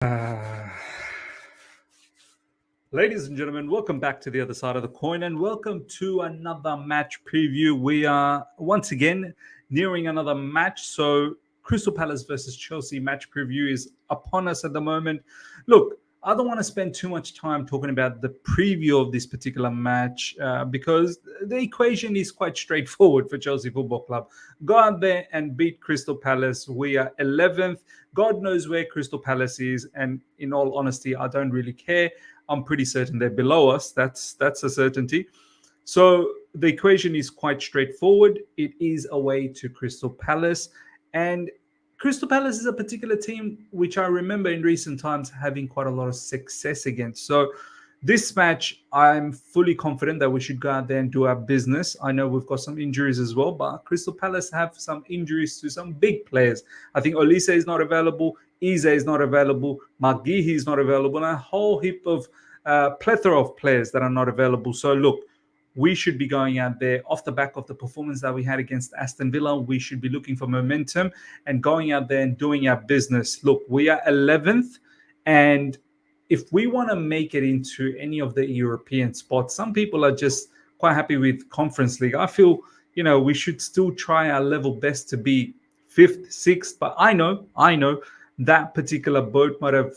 Uh, Ladies and gentlemen, welcome back to the other side of the coin and welcome to another match preview. We are once again nearing another match. So, Crystal Palace versus Chelsea match preview is upon us at the moment. Look, I don't want to spend too much time talking about the preview of this particular match because the equation is quite straightforward for Chelsea Football Club. Go out there and beat Crystal Palace. We are 11th. God knows where Crystal Palace is. And in all honesty, I don't really care. I'm pretty certain they're below us. That's a certainty. So the equation is quite straightforward. It is away to Crystal Palace. And Crystal Palace is a particular team which I remember in recent times having quite a lot of success against. So this match, I'm fully confident that we should go out there and do our business. I know we've got some injuries as well, but Crystal Palace have some injuries to some big players. I think Olise is not available. Eze is not available. Margihi is not available. And a whole heap of plethora of players that are not available. So look, we should be going out there off the back of the performance that we had against Aston Villa. We should be looking for momentum and going out there and doing our business. Look, we are 11th, and if we want to make it into any of the European spots, some people are just quite happy with Conference League. I feel, we should still try our level best to be 5th, 6th, but I know that particular boat might have,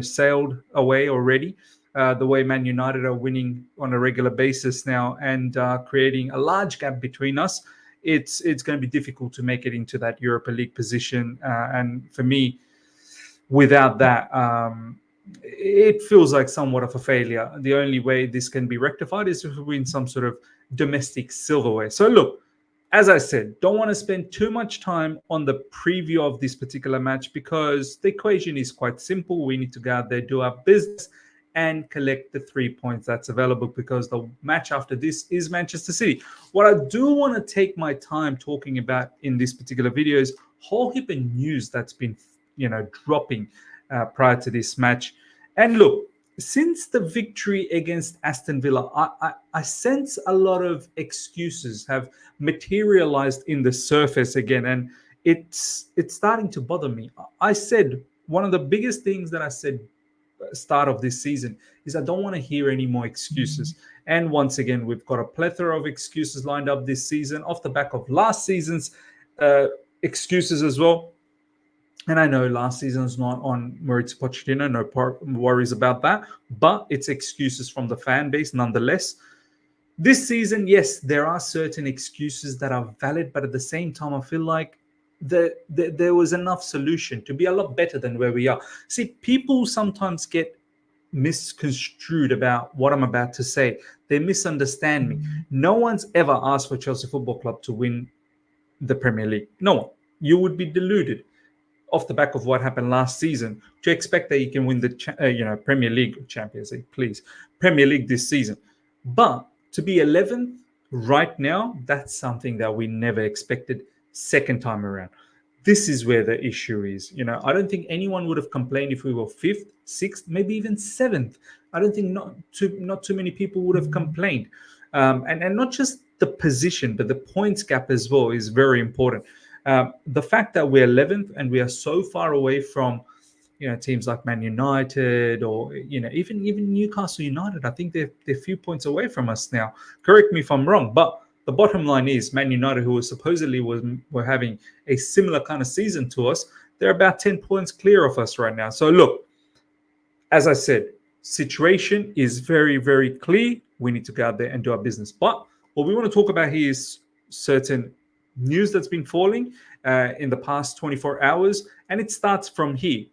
sailed away already. The way Man United are winning on a regular basis now and creating a large gap between us, it's going to be difficult to make it into that Europa League position. And for me, without that, it feels like somewhat of a failure. The only way this can be rectified is if we win some sort of domestic silverware. So look, as I said, don't want to spend too much time on the preview of this particular match because the equation is quite simple. We need to go out there, do our business, and collect the 3 points that's available because the match after this is Manchester City. What I do want to take my time talking about in this particular video is a whole heap of news that's been, dropping prior to this match. And look, since the victory against Aston Villa, I sense a lot of excuses have materialized in the surface again, and it's starting to bother me. I said one of the biggest things that I said start of this season is I don't want to hear any more excuses. And once again, we've got a plethora of excuses lined up this season off the back of last season's excuses as well. And I know last season's not on Mauricio Pochettino, no worries about that, but it's excuses from the fan base nonetheless. This season, yes, there are certain excuses that are valid, but at the same time, I feel like there was enough solution to be a lot better than where we are. See, people sometimes get misconstrued about what I'm about to say. They misunderstand me. No one's ever asked for Chelsea Football Club to win the Premier League. No one. You would be deluded off the back of what happened last season to expect that you can win the Premier League, Champions League, please, Premier League this season. But to be 11th right now, that's something that we never expected second time around. This is where the issue is. I don't think anyone would have complained if we were 5th, 6th, maybe even 7th. I don't think not too many people would have complained. And not just the position, but the points gap as well is very important. The fact that we're 11th and we are so far away from teams like Man United or even Newcastle United, I think they're a few points away from us now. Correct me if I'm wrong, but the bottom line is Man United, who were having a similar kind of season to us, they're about 10 points clear of us right now. So look, as I said, situation is very, very clear. We need to go out there and do our business. But what we want to talk about here is certain news that's been falling in the past 24 hours. And it starts from here.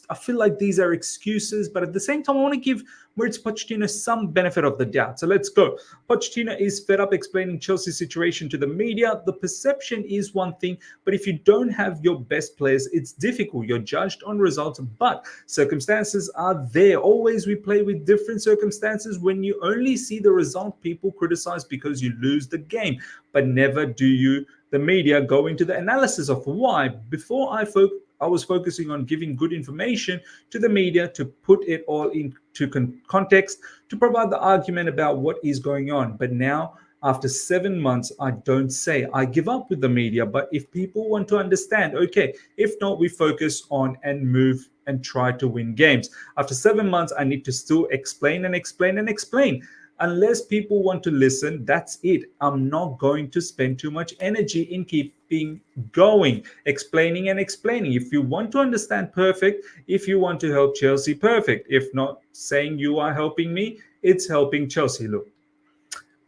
I feel like these are excuses, but at the same time, I want to give Mauricio Pochettino some benefit of the doubt. So let's go. Pochettino is fed up explaining Chelsea's situation to the media. The perception is one thing, but if you don't have your best players, it's difficult. You're judged on results, but circumstances are there. Always we play with different circumstances. When you only see the result, people criticize because you lose the game, but never do you, the media, go into the analysis of why. Before I was focusing on giving good information to the media to put it all into context, to provide the argument about what is going on. But now After 7 months, I don't say I give up with the media. But if people want to understand, okay, if not, we focus on and move and try to win games. After 7 months, I need to still explain and explain and explain. Unless people want to listen, that's it. I'm not going to spend too much energy in keeping going, explaining and explaining. If you want to understand, perfect. If you want to help Chelsea, perfect. If not, saying you are helping me, it's helping Chelsea. Look,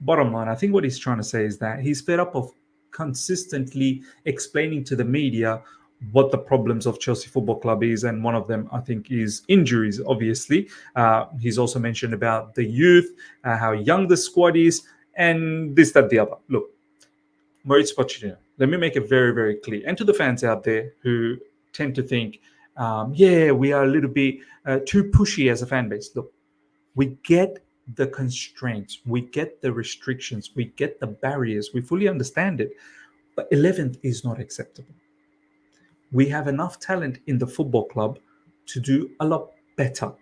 bottom line, I think what he's trying to say is that he's fed up of consistently explaining to the media what the problems of Chelsea Football Club is, and one of them, I think, is injuries. Obviously, he's also mentioned about the youth, how young the squad is, and this, that, the other. Look, Mauricio Pochettino. Let me make it very, very clear, and to the fans out there who tend to think, yeah, we are a little bit too pushy as a fan base. Look, we get the constraints, we get the restrictions, we get the barriers, we fully understand it. But 11th is not acceptable. We have enough talent in the football club to do a lot better.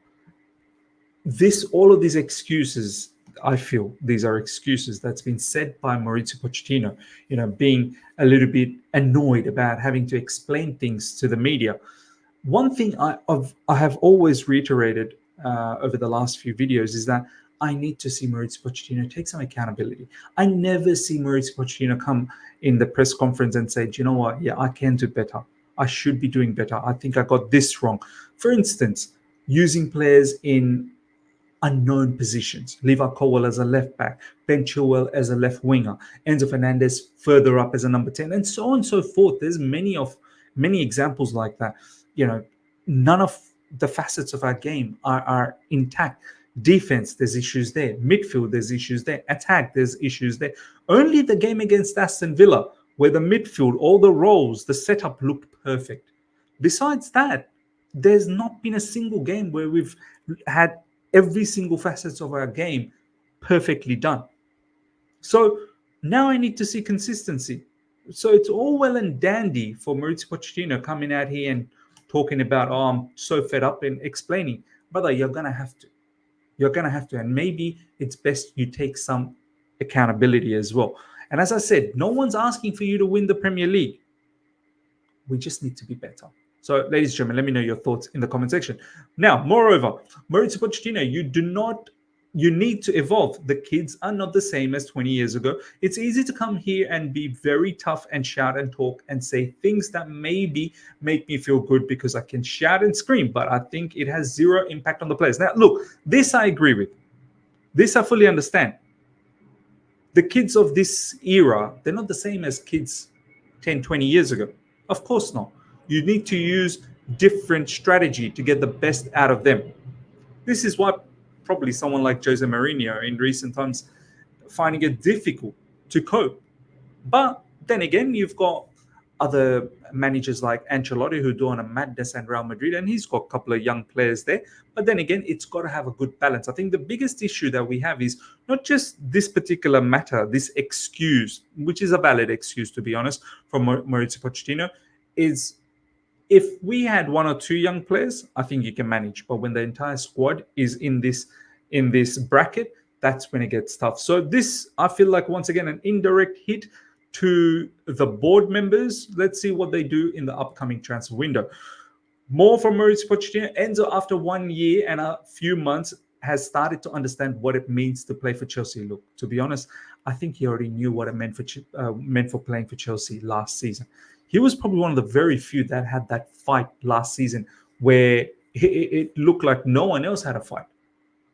All of these excuses, I feel these are excuses that's been said by Mauricio Pochettino, being a little bit annoyed about having to explain things to the media. One thing I have always reiterated over the last few videos is that I need to see Mauricio Pochettino take some accountability. I never see Mauricio Pochettino come in the press conference and say, do you know what? Yeah, I can do better. I should be doing better. I think I got this wrong. For instance, using players in unknown positions. Levi Colwell as a left back, Ben Chilwell as a left winger, Enzo Fernandez further up as a number 10, and so on and so forth. There's many examples like that. None of the facets of our game are intact. Defense, there's issues there. Midfield, there's issues there. Attack, there's issues there. Only the game against Aston Villa, where the midfield, all the roles, the setup looked perfect. Besides that, there's not been a single game where we've had every single facet of our game perfectly done. So now I need to see consistency. So it's all well and dandy for Mauricio Pochettino coming out here and talking about, oh, I'm so fed up, and explaining. Brother, you're going to have to. You're going to have to. And maybe it's best you take some accountability as well. And as I said, no one's asking for you to win the Premier League. We just need to be better. So, ladies and gentlemen, let me know your thoughts in the comment section. Now, moreover, Mauricio Pochettino, you need to evolve. The kids are not the same as 20 years ago. It's easy to come here and be very tough and shout and talk and say things that maybe make me feel good because I can shout and scream, but I think it has zero impact on the players. Now, look, this I agree with. This I fully understand. The kids of this era, they're not the same as kids 10, 20 years ago. Of course not. You need to use different strategy to get the best out of them. This is why probably someone like Jose Mourinho in recent times finding it difficult to cope. But then again, you've got other managers like Ancelotti who do on a madness and Real Madrid, and he's got a couple of young players there. But then again, it's got to have a good balance. I think the biggest issue that we have is not just this particular matter, this excuse, which is a valid excuse, to be honest, from Mauricio Pochettino, is if we had one or two young players, I think you can manage. But when the entire squad is in this bracket, that's when it gets tough. So this, I feel like, once again, an indirect hit to the board members. Let's see what they do in the upcoming transfer window. More from Mauricio Pochettino. Enzo, after 1 year and a few months, has started to understand what it means to play for Chelsea. Look, to be honest, I think he already knew what it meant for playing for Chelsea last season. He was probably one of the very few that had that fight last season where it looked like no one else had a fight.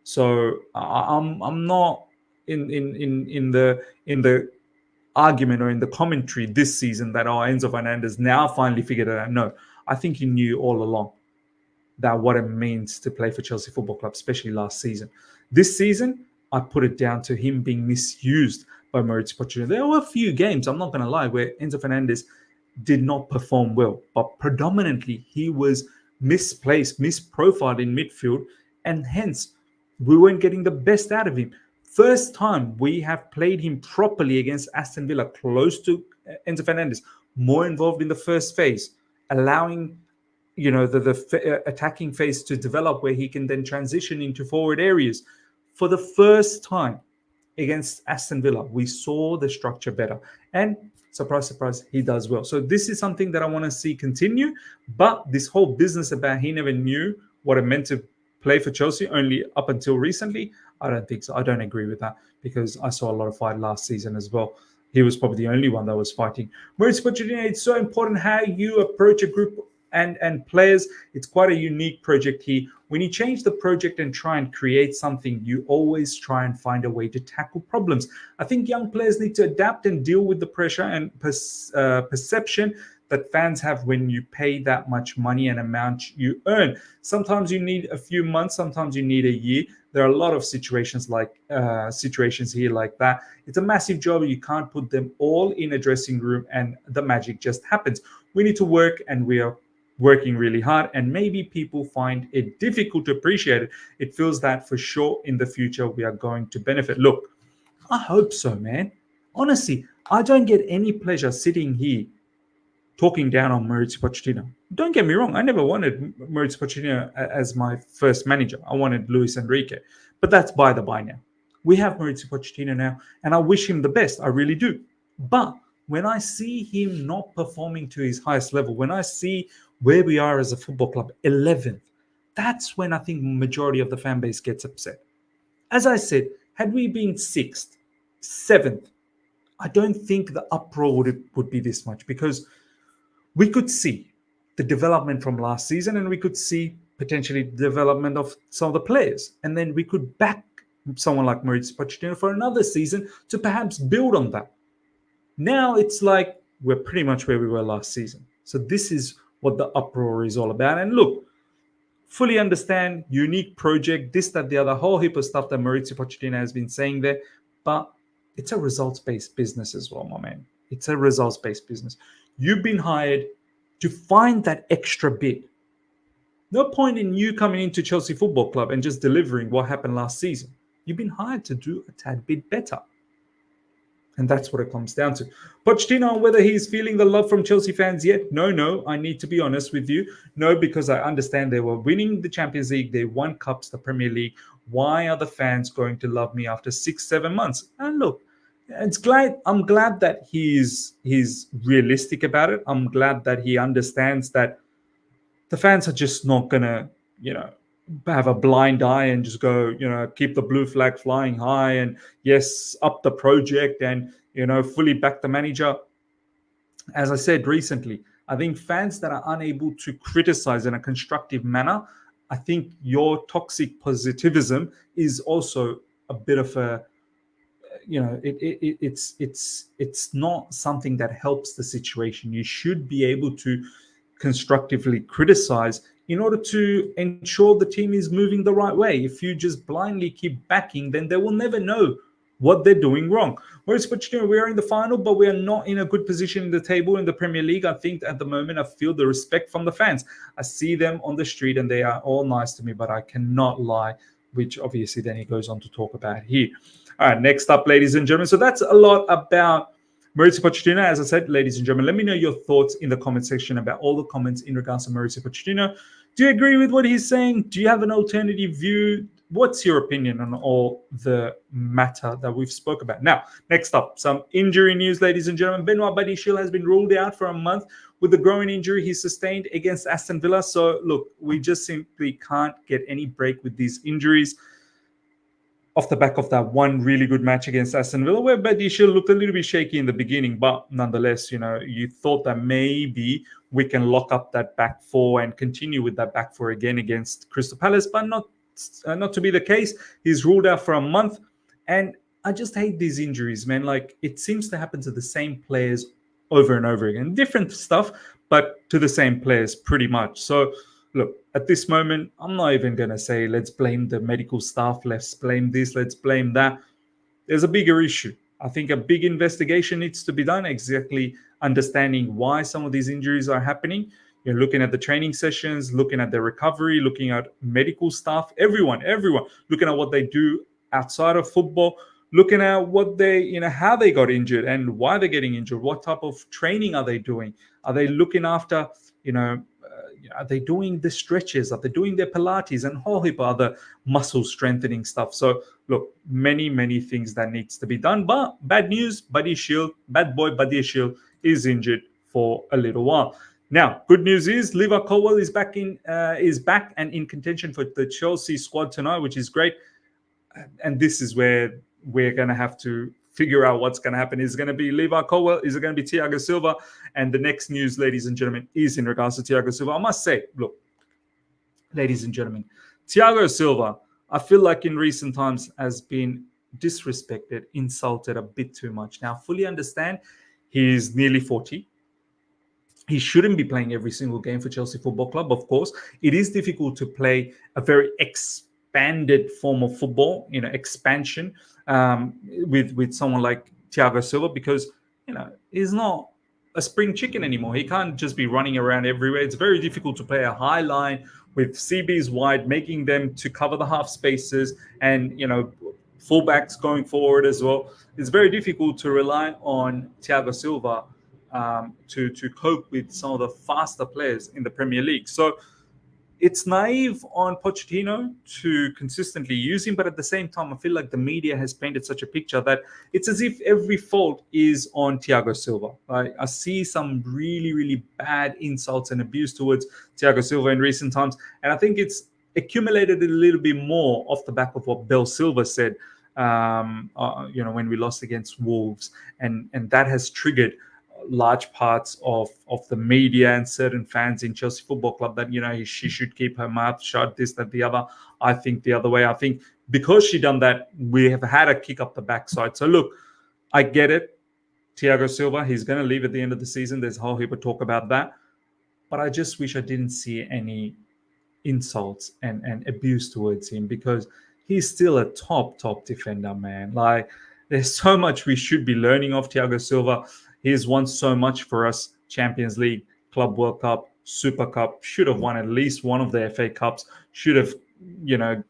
So I'm not in the argument or in the commentary this season that Enzo Fernandez now finally figured it out. No, I think he knew all along that what it means to play for Chelsea Football Club, especially last season. This season, I put it down to him being misused by Mauricio Pochettino. There were a few games, I'm not going to lie, where Enzo Fernandez did not perform well, but predominantly he was misplaced, misprofiled in midfield, and hence we weren't getting the best out of him. First time we have played him properly against Aston Villa, close to Enzo Fernandez, more involved in the first phase, allowing the attacking phase to develop where he can then transition into forward areas. For the first time, against Aston Villa, we saw the structure better. And surprise, surprise, he does well. So this is something that I want to see continue. But this whole business about he never knew what it meant to play for Chelsea only up until recently, I don't think so. I don't agree with that because I saw a lot of fight last season as well. He was probably the only one that was fighting. Mauricio Pochettino, it's so important how you approach a group and players. It's quite a unique project here. When you change the project and try and create something, you always try and find a way to tackle problems. I think young players need to adapt and deal with the pressure and perception that fans have when you pay that much money and amount you earn. Sometimes you need a few months, sometimes you need a year. There are a lot of situations here like that. It's a massive job. You can't put them all in a dressing room and the magic just happens. We need to work, and we are working really hard, and maybe people find it difficult to appreciate it. It feels that for sure in the future we are going to benefit. Look, I hope so, man. Honestly, I don't get any pleasure sitting here talking down on Mauricio Pochettino. Don't get me wrong, I never wanted Mauricio Pochettino as my first manager. I wanted Luis Enrique, but that's by the by now. We have Mauricio Pochettino now, and I wish him the best. I really do. But when I see him not performing to his highest level, when I see where we are as a football club, 11th, that's when I think majority of the fan base gets upset. As I said, had we been 6th, 7th, I don't think the uproar would be this much, because we could see the development from last season, and we could see potentially the development of some of the players. And then we could back someone like Mauricio Pochettino for another season to perhaps build on that. Now it's like we're pretty much where we were last season. So this is what the uproar is all about. And look, fully understand, unique project, this, that, the other, whole heap of stuff that Mauricio Pochettino has been saying there. But it's a results-based business as well, my man. It's a results-based business. You've been hired to find that extra bit. No point in you coming into Chelsea Football Club and just delivering what happened last season. You've been hired to do a tad bit better. And that's what it comes down to. Pochettino, whether he's feeling the love from Chelsea fans yet? No, I need to be honest with you. No, because I understand they were winning the Champions League. They won cups, the Premier League. Why are the fans going to love me after 6-7 months? And look, I'm glad that he's realistic about it. I'm glad that he understands that the fans are just not gonna, have a blind eye and just go, keep the blue flag flying high and yes, up the project and fully back the manager. As I said recently, I think fans that are unable to criticize in a constructive manner, I think your toxic positivism is also a bit of a it's not something that helps the situation. You should be able to constructively criticize in order to ensure the team is moving the right way. If you just blindly keep backing, then they will never know what they're doing wrong. Whereas Pochettino, we are in the final, but we are not in a good position in the table in the Premier League. I think at the moment I feel the respect from the fans. I see them on the street and they are all nice to me, but I cannot lie, which obviously then he goes on to talk about here. All right, next up, ladies and gentlemen. So that's a lot about Mauricio Pochettino. As I said, ladies and gentlemen, let me know your thoughts in the comment section about all the comments in regards to Mauricio Pochettino. Do you agree with what he's saying? Do you have an alternative view? What's your opinion on all the matter that we've spoke about? Now, next up, some injury news, ladies and gentlemen. Benoit Badiashile has been ruled out for a month with the groin injury he sustained against Aston Villa. So, look, we just simply can't get any break with these injuries. Off the back of that one really good match against Aston Villa, where Badiashile looked a little bit shaky in the beginning, but nonetheless, you thought that maybe we can lock up that back four and continue with that back four again against Crystal Palace, but not to be the case. He's ruled out for a month, and I just hate these injuries, man. Like, it seems to happen to the same players over and over again. Different stuff, but to the same players pretty much. So, look, at this moment, I'm not even going to say, let's blame the medical staff, let's blame this, let's blame that. There's a bigger issue. I think a big investigation needs to be done, exactly understanding why some of these injuries are happening. You're looking at the training sessions, looking at the recovery, looking at medical staff, everyone, looking at what they do outside of football, looking at what they, how they got injured and why they're getting injured, what type of training are they doing? Are they looking after, Are they doing the stretches? Are they doing their Pilates and whole heap of other muscle strengthening stuff? So look, many things that needs to be done. But bad news, bad boy Buddy Shield is injured for a little while. Now, good news is Levi Colwill is back and in contention for the Chelsea squad tonight, which is great. And this is where we're going to have to figure out what's going to happen. Is it going to be Levi Colwill? Is it going to be Thiago Silva? And the next news, ladies and gentlemen, is in regards to Thiago Silva. I must say, look, ladies and gentlemen, Thiago Silva, I feel like in recent times has been disrespected, insulted a bit too much. Now, fully understand, he's nearly 40. He shouldn't be playing every single game for Chelsea Football Club, of course. It is difficult to play a very expanded form of football, expansion with someone like Thiago Silva, because, he's not a spring chicken anymore. He can't just be running around everywhere. It's very difficult to play a high line with CBs wide, making them to cover the half spaces and, fullbacks going forward as well. It's very difficult to rely on Thiago Silva to cope with some of the faster players in the Premier League. So it's naive on Pochettino to consistently use him, but at the same time, I feel like the media has painted such a picture that it's as if every fault is on Thiago Silva. I see some really bad insults and abuse towards Thiago Silva in recent times, and I think it's accumulated a little bit more off the back of what Bell Silva said, when we lost against Wolves, and that has triggered large parts of the media and certain fans in Chelsea Football Club that, she should keep her mouth shut, this, that, the other. I think the other way. I think because she done that, we have had a kick up the backside. So look, I get it. Thiago Silva, he's going to leave at the end of the season. There's a whole heap of talk about that. But I just wish I didn't see any insults and abuse towards him, because he's still a top defender, man. Like, there's so much we should be learning of Thiago Silva. He's won so much for us: Champions League, Club World Cup, Super Cup. Should have won at least one of the FA Cups. Should have,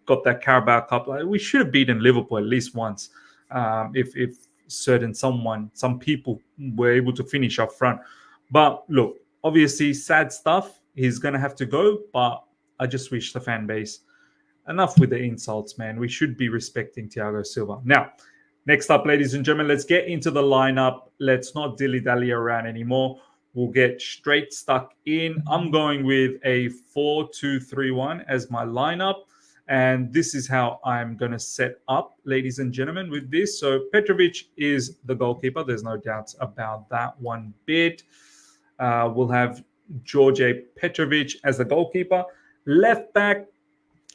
got that Carabao Cup. Like, we should have beaten Liverpool at least once. If some people were able to finish up front. But look, obviously, sad stuff. He's going to have to go. But I just wish the fan base, enough with the insults, man. We should be respecting Thiago Silva. Now, next up, ladies and gentlemen, let's get into the lineup. Let's not dilly-dally around anymore. We'll get straight stuck in. I'm going with a 4-2-3-1 as my lineup. And this is how I'm going to set up, ladies and gentlemen, with this. So Petrovic is the goalkeeper. There's no doubts about that one bit. We'll have George Petrovic as the goalkeeper. Left back,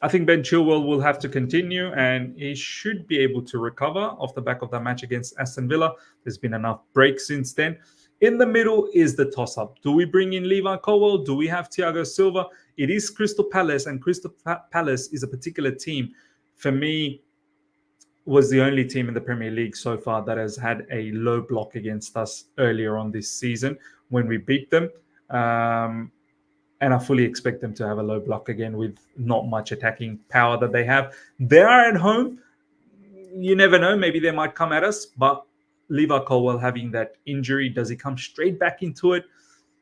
I think Ben Chilwell will have to continue, and he should be able to recover off the back of that match against Aston Villa. There's been enough breaks since then. In the middle is the toss-up. Do we bring in Levi Colwill? Do we have Thiago Silva? It is Crystal Palace, and Crystal Palace is a particular team, for me, was the only team in the Premier League so far that has had a low block against us earlier on this season when we beat them. And I fully expect them to have a low block again with not much attacking power that they have. They are at home. You never know. Maybe they might come at us. But Levi Colwill having that injury, does he come straight back into it?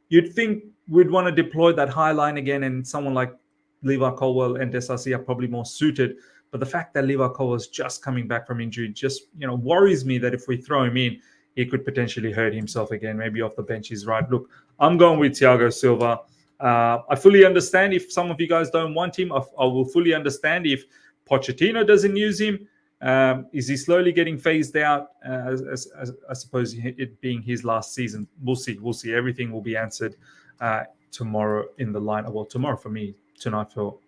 You'd think we'd want to deploy that high line again, and someone like Levi Colwill and SRC are probably more suited. But the fact that Levi Colwill is just coming back from injury just, worries me that if we throw him in, he could potentially hurt himself again. Maybe off the bench he's right. Look, I'm going with Thiago Silva. I fully understand if some of you guys don't want him. I will fully understand if Pochettino doesn't use him. Is he slowly getting phased out? As I suppose it being his last season. We'll see. Everything will be answered tomorrow in the line. Well, tomorrow for me, tonight for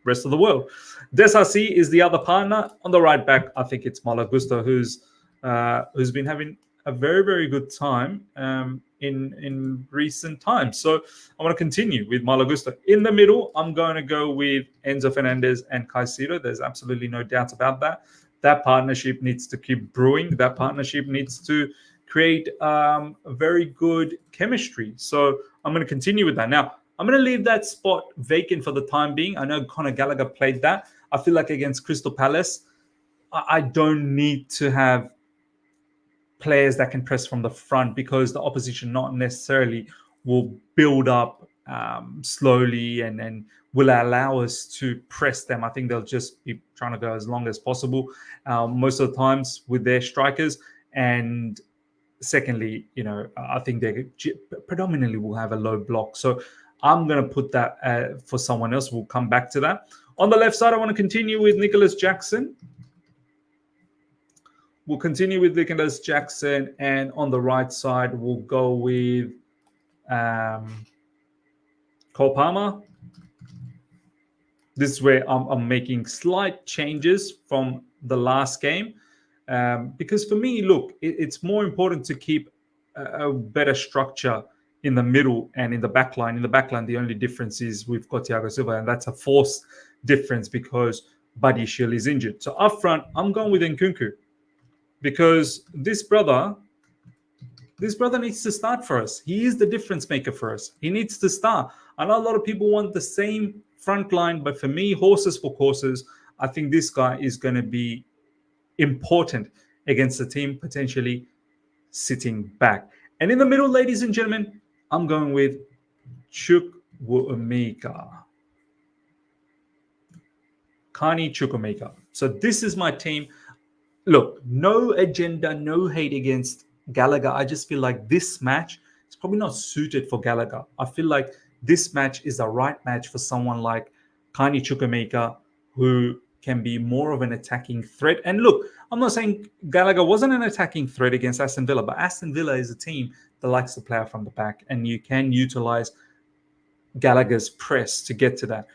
rest of the world. Desarcy is the other partner. On the right back, I think it's Malagusto, who's been having a very good time in recent times. So I want to continue with Malagusto. In the middle, I'm going to go with Enzo Fernandez and Caicedo. There's absolutely no doubt about that. That partnership needs to keep brewing. That partnership needs to create a very good chemistry. So I'm going to continue with that. Now, I'm going to leave that spot vacant for the time being. I know Conor Gallagher played that. I feel like against Crystal Palace, I don't need to have players that can press from the front, because the opposition not necessarily will build up slowly and will allow us to press them. I think they'll just be trying to go as long as possible most of the times with their strikers. And secondly, I think they predominantly will have a low block. So I'm going to put that for someone else. We'll come back to that. On the left side, I want to continue with Nicholas Jackson. We'll continue with Nicholas Jackson. And on the right side, we'll go with Cole Palmer. This is where I'm making slight changes from the last game. Because for me, look, it's more important to keep a better structure in the middle and in the back line. In the back line, the only difference is we've got Thiago Silva, and that's a forced difference because Buddy Shield is injured. So up front, I'm going with Nkunku because this brother needs to start for us. He is the difference maker for us. He needs to start. I know a lot of people want the same front line, but for me, horses for courses, I think this guy is going to be important against the team potentially sitting back. And in the middle, ladies and gentlemen, I'm going with Chukwuemeka. Carney Chukwuemeka. So this is my team. Look, no agenda, no hate against Gallagher. I just feel like this match is probably not suited for Gallagher. I feel like this match is the right match for someone like Carney Chukwuemeka, who can be more of an attacking threat. And look, I'm not saying Gallagher wasn't an attacking threat against Aston Villa, but Aston Villa is a team that likes to play out from the back, and you can utilize Gallagher's press to get to that.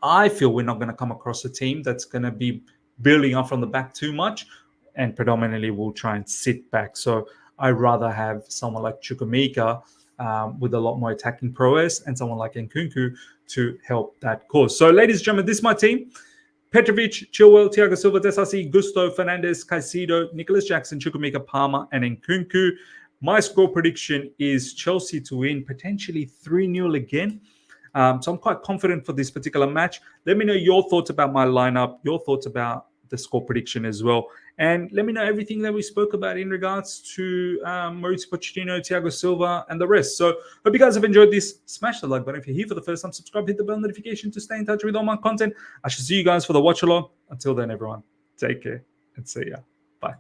I feel we're not going to come across a team that's going to be building up from the back too much, and predominantly we'll try and sit back. So I'd rather have someone like Chukwuemeka with a lot more attacking prowess and someone like Nkunku to help that cause. So ladies and gentlemen, this is my team. Petrovic, Chilwell, Thiago Silva, Desasi, Gusto, Fernandez, Caicedo, Nicholas Jackson, Chukwuemeka, Palmer, and Nkunku. My score prediction is Chelsea to win, potentially 3-0 again. So I'm quite confident for this particular match. Let me know your thoughts about my lineup, your thoughts about the score prediction as well. And let me know everything that we spoke about in regards to Mauricio Pochettino, Thiago Silva, and the rest. So hope you guys have enjoyed this. Smash the like button if you're here for the first time. Subscribe, hit the bell notification to stay in touch with all my content. I shall see you guys for the watch along. Until then, everyone, take care and see ya. Bye.